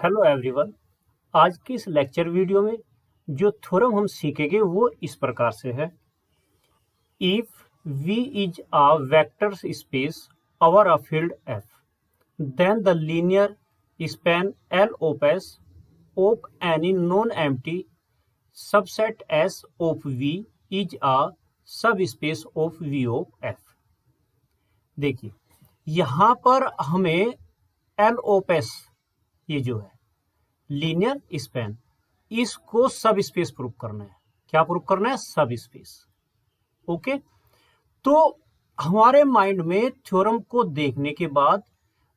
Hello everyone. आज की इस लेक्चर वीडियो में जो थ्योरम हम सीखेंगे वो इस प्रकार से है। If V is a vector space over a field F, then the linear span LOPS of any non-empty subset S of V is a subspace of V of F। देखिए यहाँ पर हमें LOPS ये जो है लीनियर स्पैन, इसको सब space prove करना है। क्या प्रूव करना है? सब स्पेस। ओके, तो हमारे माइंड में थ्योरम को देखने के बाद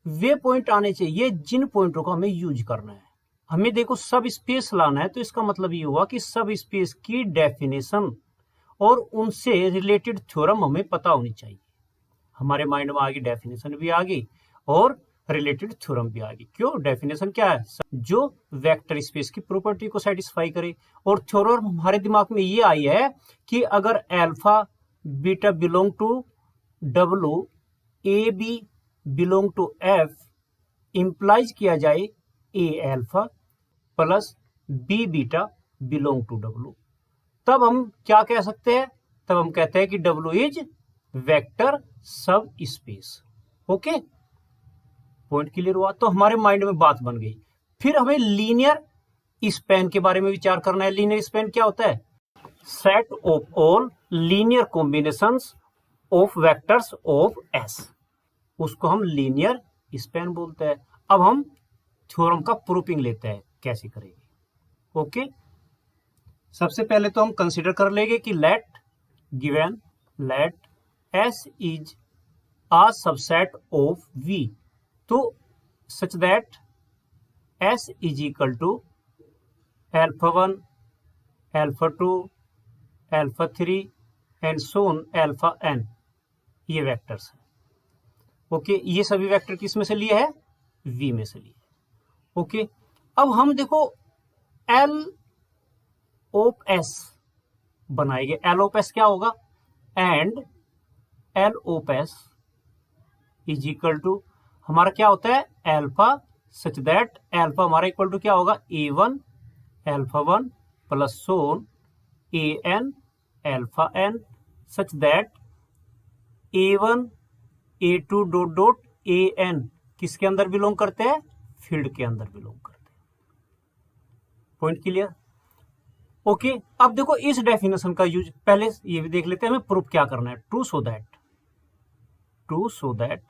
वे पॉइंट आने चाहिए जिन पॉइंटों को हमें यूज करना है। हमें देखो सब स्पेस लाना है, तो इसका मतलब ये हुआ कि सब स्पेस की डेफिनेशन और उनसे रिलेटेड थ्योरम हमें पता होनी चाहिए। हमारे माइंड में आ गई, डेफिनेशन भी आ गई और रिलेटेड थ्योरम भी आ गई। क्यों? डेफिनेशन क्या है? जो वेक्टर स्पेस की प्रॉपर्टी को सेटिस्फाई करे। और थ्योरम हमारे दिमाग में ये आई है कि अगर alpha beta belong to W, a b belong to F, implies किया जाए a alpha plus b beta belong to W, तब हम क्या कह सकते हैं? तब हम कहते हैं कि W is vector sub space. Okay, point clear हुआ? तो हमारे माइंड में बात बन गई। फिर हमें लीनियर स्पैन के बारे में विचार करना है। लीनियर स्पैन क्या होता है? Set of all linear combinations of vectors of S, उसको हम लीनियर स्पैन बोलते हैं। अब हम थ्योरम का प्रूफिंग लेते हैं, कैसे करेंगे। ओके, सबसे पहले तो हम कंसीडर कर लेंगे कि let S is a subset of V, तो such that S is equal to alpha 1, alpha 2, alpha 3 and so on alpha n, ये वेक्टर्स हैं। ओके, ये सभी वेक्टर किस में से लिए है? V में से लिए। ओके, अब हम देखो L ऑफ S बनाएंगे। L ऑफ S क्या होगा? And L of S is equal to हमारा क्या होता है? अल्फा, सच दैट अल्फा हमारा इक्वल टू क्या होगा? A1 alpha 1 plus so on AN alpha n, such that A1 A2 dot dot AN किसके अंदर बिलोंग करते हैं? फील्ड के अंदर बिलोंग करते हैं। Point clear? ओके, अब देखो इस डेफिनेशन का यूज पहले ये भी देख लेते हैं, हमें प्रूफ क्या करना है। To so that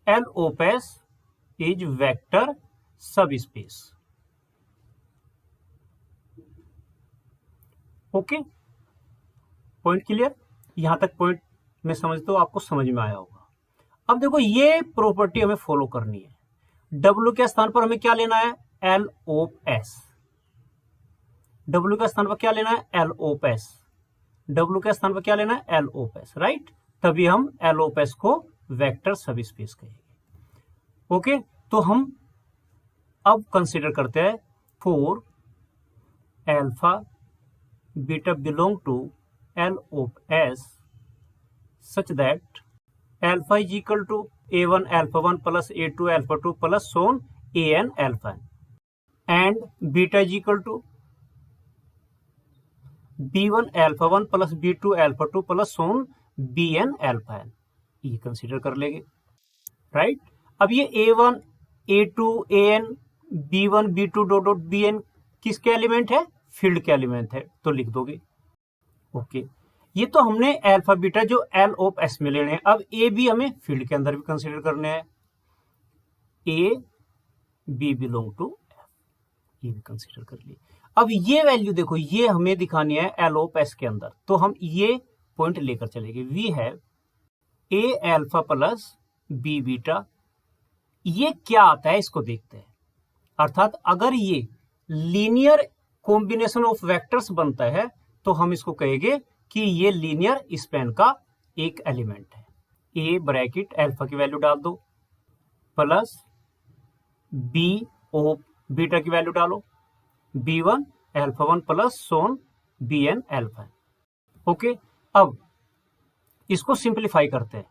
L of S is vector sub space. Okay, point clear? यहां तक पॉइंट मैं समझता हूं आपको समझ में आया होगा। अब देखो ये प्रॉपर्टी हमें फॉलो करनी है। W के स्थान पर हमें क्या लेना है? L of S। W के स्थान पर क्या लेना है? L of S। W के स्थान पर क्या लेना है? L of S, right? तभी हम L ऑफ S को वेक्टर सब स्पेस कहेंगे। ओके, तो हम अब कंसीडर करते हैं for alpha beta belong to L of S such that alpha is equal to A1 alpha 1 plus A2 alpha 2 plus so on AN alpha and beta is equal to B1 alpha 1 plus B2 alpha 2 plus so on BN alpha n, ये consider कर लेंगे, right? अब ये A1 A2 AN B1 B2 dot dot BN किसके element है? Field के element है, तो लिख दोगे। ओके, ये तो हमने अल्फा बीटा जो L ऑफ S में लेने हैं। अब ए बी हमें फील्ड के अंदर भी कंसीडर करने हैं। A b belong to F, ये भी कंसीडर कर लिए। अब ये वैल्यू देखो, ये हमें दिखानी है L ऑफ S के अंदर, तो हम ये पॉइंट लेकर चलेंगे। We have a alpha plus b beta, ये क्या आता है इसको देखते हैं। अर्थात अगर ये लीनियर कॉम्बिनेशन ऑफ वेक्टर्स बनता है तो हम इसको कहेंगे कि ये लीनियर स्पैन का एक एलिमेंट है। ए ब्रैकेट अल्फा की वैल्यू डाल दो प्लस बी ऑफ बीटा की वैल्यू डालो, B1 alpha 1 plus so on BN alpha. Okay, अब इसको सिंप्लीफाई करते हैं।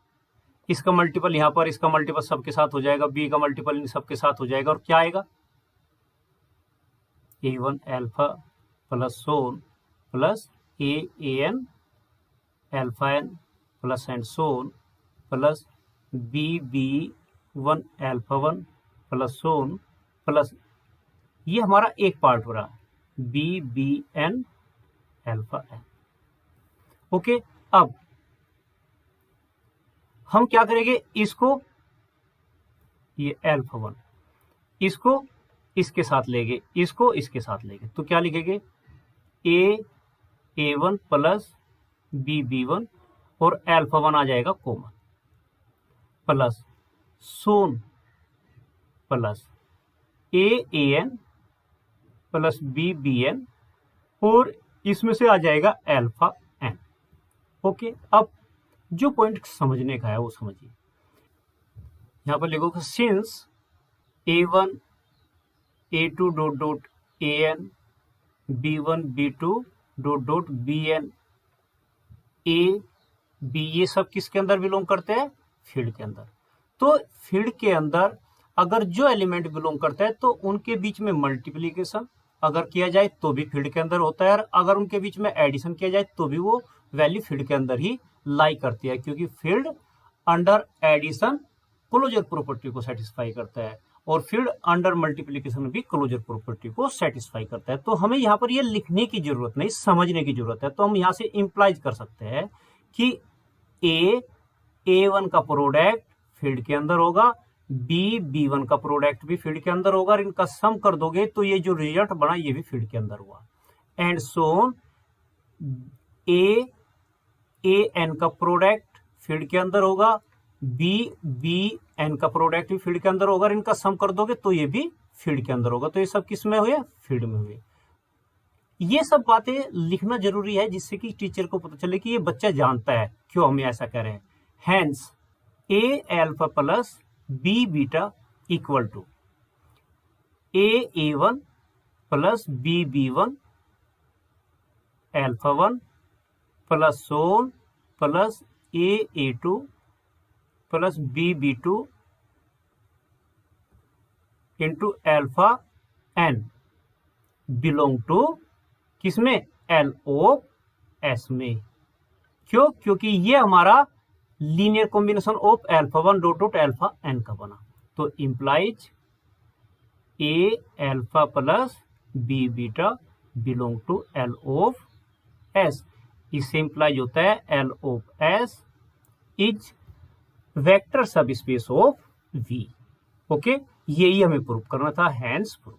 इसका मल्टीपल यहाँ पर, इसका मल्टीपल सबके साथ हो जाएगा, बी का मल्टीपल इन सबके साथ हो जाएगा, और क्या आएगा A1 alpha plus so on plus AN alpha n plus and Son plus BB1 alpha 1 plus so on plus, ये हमारा एक पार्ट हो रहा है BBN अल्फा n। ओके, अब हम क्या करेंगे, इसको ये अल्फा 1 इसको इसके साथ लेंगे, इसको इसके साथ लेंगे, तो क्या लिखेंगे A1 प्लस BB1 और अल्फा 1 आ जाएगा common, plus so on plus AN plus BBN और इसमें से आ जाएगा अल्फा n। ओके, अब जो पॉइंट समझने का है वो समझिए। यहां पर लिखोगे since A1 A2 dot dot AN B1 B2 dot dot BN A B, ये सब किसके अंदर बिलोंग करते हैं, फील्ड के अंदर। तो फील्ड के अंदर अगर जो एलिमेंट बिलोंग करता है तो उनके बीच में मल्टीप्लीकेशन अगर किया जाए तो भी फील्ड के अंदर होता है, और अगर उनके बीच में एडिशन किया जाए तो भी वो वैल्यू फील्ड के अंदर ही लाई करती है, क्योंकि field under addition closure property को सेटिस्फाई करता है और फील्ड अंडर मल्टीप्लीकेशन भी क्लोजर प्रॉपर्टी को सेटिस्फाई करता है। तो हमें यहाँ पर ये लिखने की जरूरत नहीं, समझने की जरूरत है। तो हम यहाँ से इंप्लाइज कर सकते हैं कि A1 का प्रोडक्ट फील्ड के अंदर होगा, B1 का प्रोडक्ट भी फील्ड के अंदर होगा, और इनका सम कर दोगे तो ये जो रिजल्ट बना ये भी फील्ड के अंदर हुआ, एंड सो AN का प्रोडक्ट फील्ड के अंदर होगा, BN का प्रोडक्ट भी फील्ड के अंदर होगा, और इनका सम कर दोगे तो ये भी फील्ड के अंदर होगा। तो ये सब किस में हुए, फील्ड में हुए। ये सब बातें लिखना जरूरी है जिससे कि टीचर को पता चले कि ये बच्चा जानता है क्यों हम ऐसा कह रहे हैं। Hence A alpha plus B beta equal to A1 plus BB1 alpha 1 plus so on plus A2 plus BB2 into alpha n belong to किसमें, LOS में। क्यों, क्योंकि ये हमारा linear combination of alpha 1 dot dot alpha n का बना। तो implies A alpha plus B beta belong to LOS। इससे इंप्लाइज होता है LOS is vector sub space of V। Okay, यही हमें प्रूव करना था, हैंस प्रूव।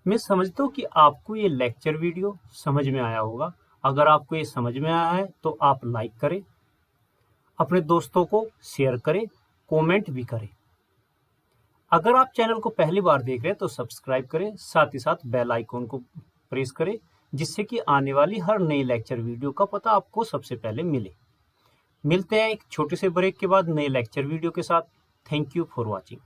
मैं समझता हूं कि आपको ये लेक्चर वीडियो समझ में आया होगा। अगर आपको ये समझ में आया है तो आप लाइक करें, अपने दोस्तों को शेयर करें, कमेंट भी करें। अगर आप चैनल को पहली बार देख रहे हैं तो सब्सक्राइब करें, साथ ही साथ बेल आइकॉन को प्रेस करें, जिससे कि आने वाली हर नई लेक्चर वीडियो का पता आपको सबसे पहले मिले। मिलते हैं एक छोटे से ब्रेक के बाद नए लेक्चर वीडियो के साथ। Thank you for watching.